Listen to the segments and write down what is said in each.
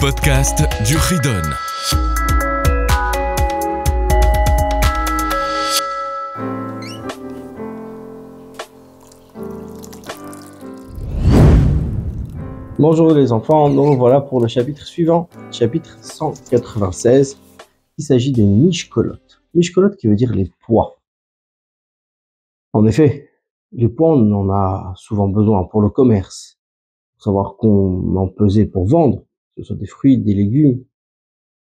podcast du Ridon. Bonjour les enfants, nous voilà pour le chapitre suivant, chapitre 196. Il s'agit des mishkolot. Mishkolot qui veut dire les poids. En effet, les poids on en a souvent besoin pour le commerce, pour savoir qu'on en pesait pour vendre, que ce soit des fruits, des légumes,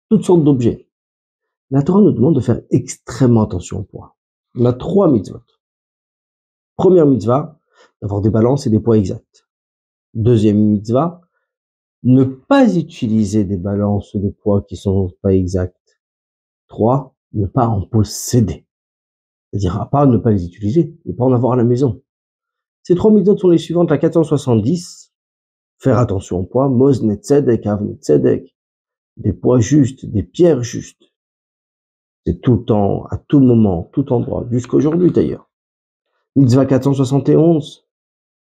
toutes sortes d'objets. La Torah nous demande de faire extrêmement attention au poids. On a 3 mitzvot. Première mitzvah, d'avoir des balances et des poids exacts. Deuxième mitzvah, ne pas utiliser des balances ou des poids qui sont pas exacts. 3, ne pas en posséder. C'est-à-dire, à part ne pas les utiliser, ne pas en avoir à la maison. Ces 3 mitzvot sont les suivantes, la 470, faire attention au poids, mozne tzedek, avne tzedek, des poids justes, des pierres justes. C'est tout le temps, à tout moment, tout endroit, jusqu'aujourd'hui d'ailleurs. Mitzvah 471,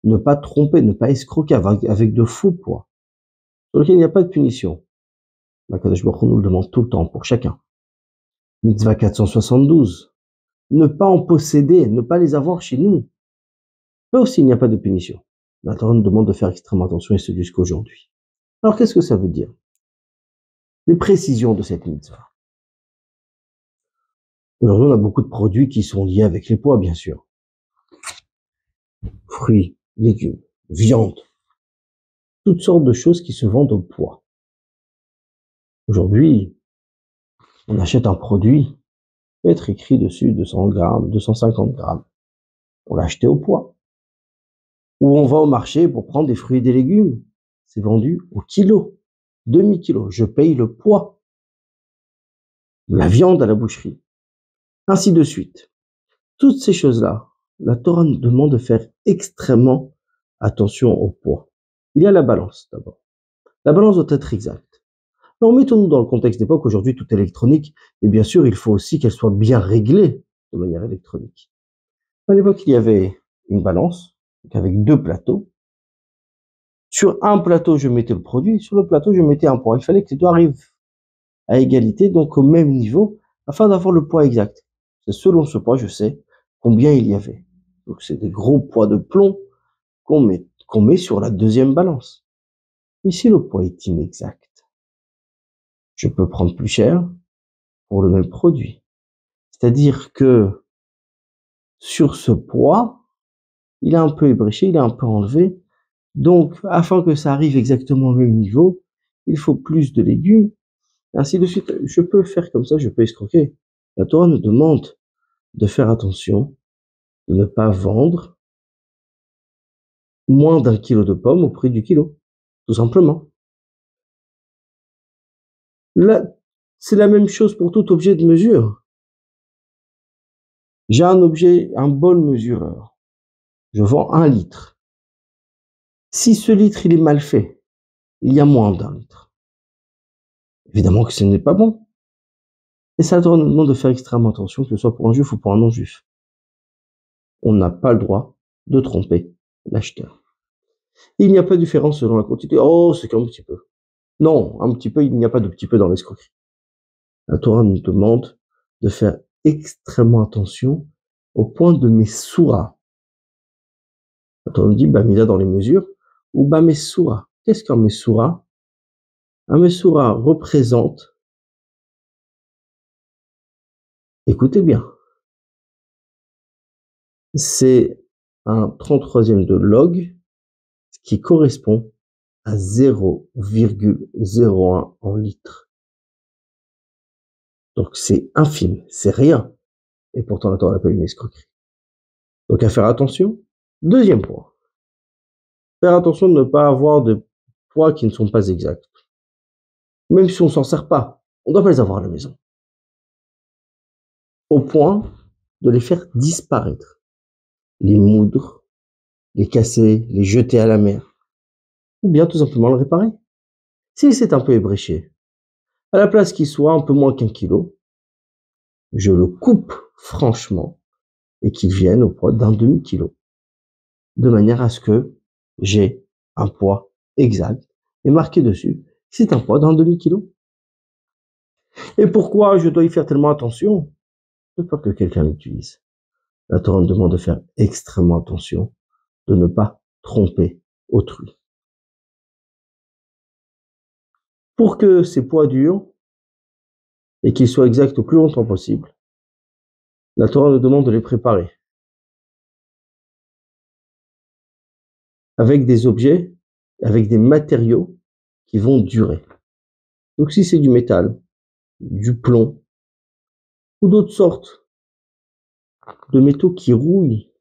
ne pas tromper, ne pas escroquer avec de faux poids, sur lequel il n'y a pas de punition. Kadosh Baruch Hu nous le demande tout le temps, pour chacun. Mitzvah 472, ne pas en posséder, ne pas les avoir chez nous. Là aussi, il n'y a pas de punition. La Torah nous demande de faire extrêmement attention, et ce jusqu'à aujourd'hui. Alors, qu'est-ce que ça veut dire? Les précisions de cette mitzvah. Aujourd'hui, on a beaucoup de produits qui sont liés avec les poids, bien sûr. Fruits, légumes, viande, toutes sortes de choses qui se vendent au poids. Aujourd'hui, on achète un produit, peut être écrit dessus 200 grammes, 250 grammes. On l'a acheté au poids. Ou on va au marché pour prendre des fruits et des légumes. C'est vendu au kilo, demi-kilo. Je paye le poids. La viande à la boucherie. Ainsi de suite. Toutes ces choses-là, la Torah nous demande de faire extrêmement attention au poids. Il y a la balance d'abord. La balance doit être exacte. Alors mettons-nous dans le contexte d'époque, aujourd'hui tout est électronique, et bien sûr il faut aussi qu'elle soit bien réglée de manière électronique. À l'époque il y avait une balance, donc avec 2 plateaux. Sur un plateau je mettais le produit, sur le plateau je mettais un poids. Il fallait que les deux arrivent à égalité, donc au même niveau, afin d'avoir le poids exact. C'est selon ce poids je sais combien il y avait. Donc c'est des gros poids de plomb qu'on met sur la deuxième balance. Mais si le poids est inexact, je peux prendre plus cher pour le même produit. C'est-à-dire que sur ce poids, il est un peu ébréché, il est un peu enlevé. Donc, afin que ça arrive exactement au même niveau, il faut plus de légumes. Ainsi de suite, je peux faire comme ça, je peux escroquer. La Torah nous demande de faire attention, de ne pas vendre moins d'1 kilo de pommes au prix du kilo. Tout simplement. Là, c'est la même chose pour tout objet de mesure. J'ai un objet, un bol mesureur. Je vends 1 litre. Si ce litre, il est mal fait, il y a moins d'1 litre. Évidemment que ce n'est pas bon. Et ça nous demande de faire extrêmement attention, que ce soit pour un juif ou pour un non-juif. On n'a pas le droit de tromper l'acheteur. Il n'y a pas de différence selon la quantité. Oh, c'est qu'un petit peu. Non, un petit peu, il n'y a pas de petit peu dans l'escroquerie. La Torah nous demande de faire extrêmement attention au point de Messoura. La Torah nous dit, Bamida dans les mesures, ou Bamessoura. Qu'est-ce qu'un Messoura? Un Messoura représente, écoutez bien, c'est un 33e de log, ce qui correspond à 0,01 en litres. Donc c'est infime, c'est rien. Et pourtant la Torah appelle une escroquerie. Donc à faire attention. Deuxième point. Faire attention de ne pas avoir de poids qui ne sont pas exacts. Même si on s'en sert pas, on ne doit pas les avoir à la maison. Au point de les faire disparaître. Les moudre, les casser, les jeter à la mer. Ou bien tout simplement le réparer. Si c'est un peu ébréché, à la place qu'il soit un peu moins qu'1 kilo, je le coupe franchement et qu'il vienne au poids d'1 demi-kilo. De manière à ce que j'ai un poids exact et marqué dessus C'est un poids d'un demi-kilo. Et pourquoi je dois y faire tellement attention? De peur que quelqu'un l'utilise. La Torah me demande de faire extrêmement attention, de ne pas tromper autrui. Pour que ces poids durent et qu'ils soient exacts au plus longtemps possible, la Torah nous demande de les préparer avec des objets, avec des matériaux qui vont durer. Donc si c'est du métal, du plomb ou d'autres sortes de métaux qui rouillent,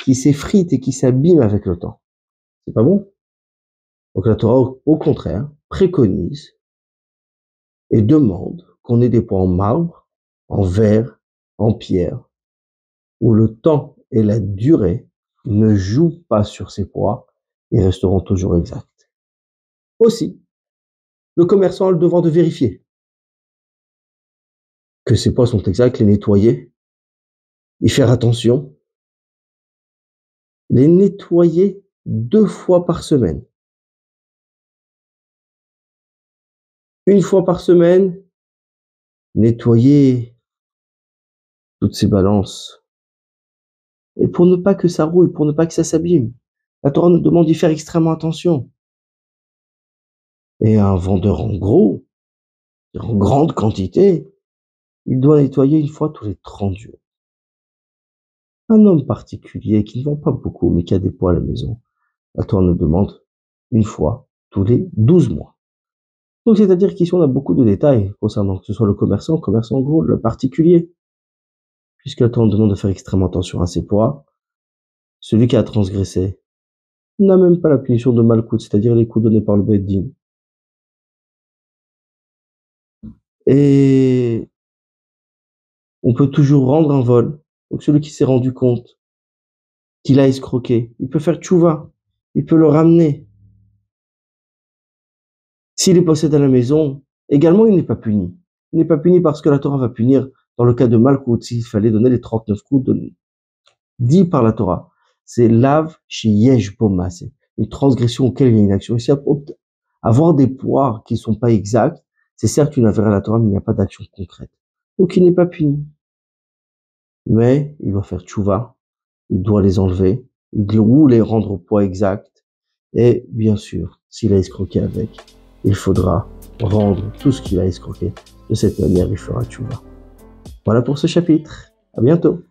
qui s'effritent et qui s'abîment avec le temps, c'est pas bon. Donc la Torah, au contraire, préconise et demande qu'on ait des poids en marbre, en verre, en pierre, où le temps et la durée ne jouent pas sur ces poids et resteront toujours exacts. Aussi, le commerçant a le devoir de vérifier que ces poids sont exacts, les nettoyer, y faire attention, les nettoyer 2 fois par semaine. Une fois par semaine, nettoyer toutes ces balances. Et pour ne pas que ça rouille, pour ne pas que ça s'abîme. La Torah nous demande d'y faire extrêmement attention. Et un vendeur en gros, en grande quantité, il doit nettoyer une fois tous les 30 jours. Un homme particulier qui ne vend pas beaucoup, mais qui a des poids à la maison, la Torah nous demande une fois tous les 12 mois. Donc, c'est-à-dire qu'ici, on a beaucoup de détails concernant que ce soit le commerçant gros, le particulier. Puisque la Torah nous demande de faire extrêmement attention à ses poids, celui qui a transgressé n'a même pas la punition de malkout, c'est-à-dire les coups donnés par le Beit Din. Et on peut toujours rendre un vol. Donc celui qui s'est rendu compte qu'il a escroqué, il peut faire tchouva, il peut le ramener. S'il est possède à la maison, également il n'est pas puni. Il n'est pas puni parce que la Torah va punir dans le cas de malkout, s'il fallait donner les 39 coups dit par la Torah. C'est lav sheyesh boma, c'est une transgression auquel il y a une action. Ici, avoir des poids qui sont pas exacts, c'est certes une affaire à la Torah, mais il n'y a pas d'action concrète. Donc il n'est pas puni. Mais il doit faire tchouva, il doit les enlever, ou les rendre au poids exact. Et bien sûr, s'il a escroqué avec, il faudra rendre tout ce qu'il a escroqué. De cette manière, il fera tchouva. Voilà pour ce chapitre. À bientôt.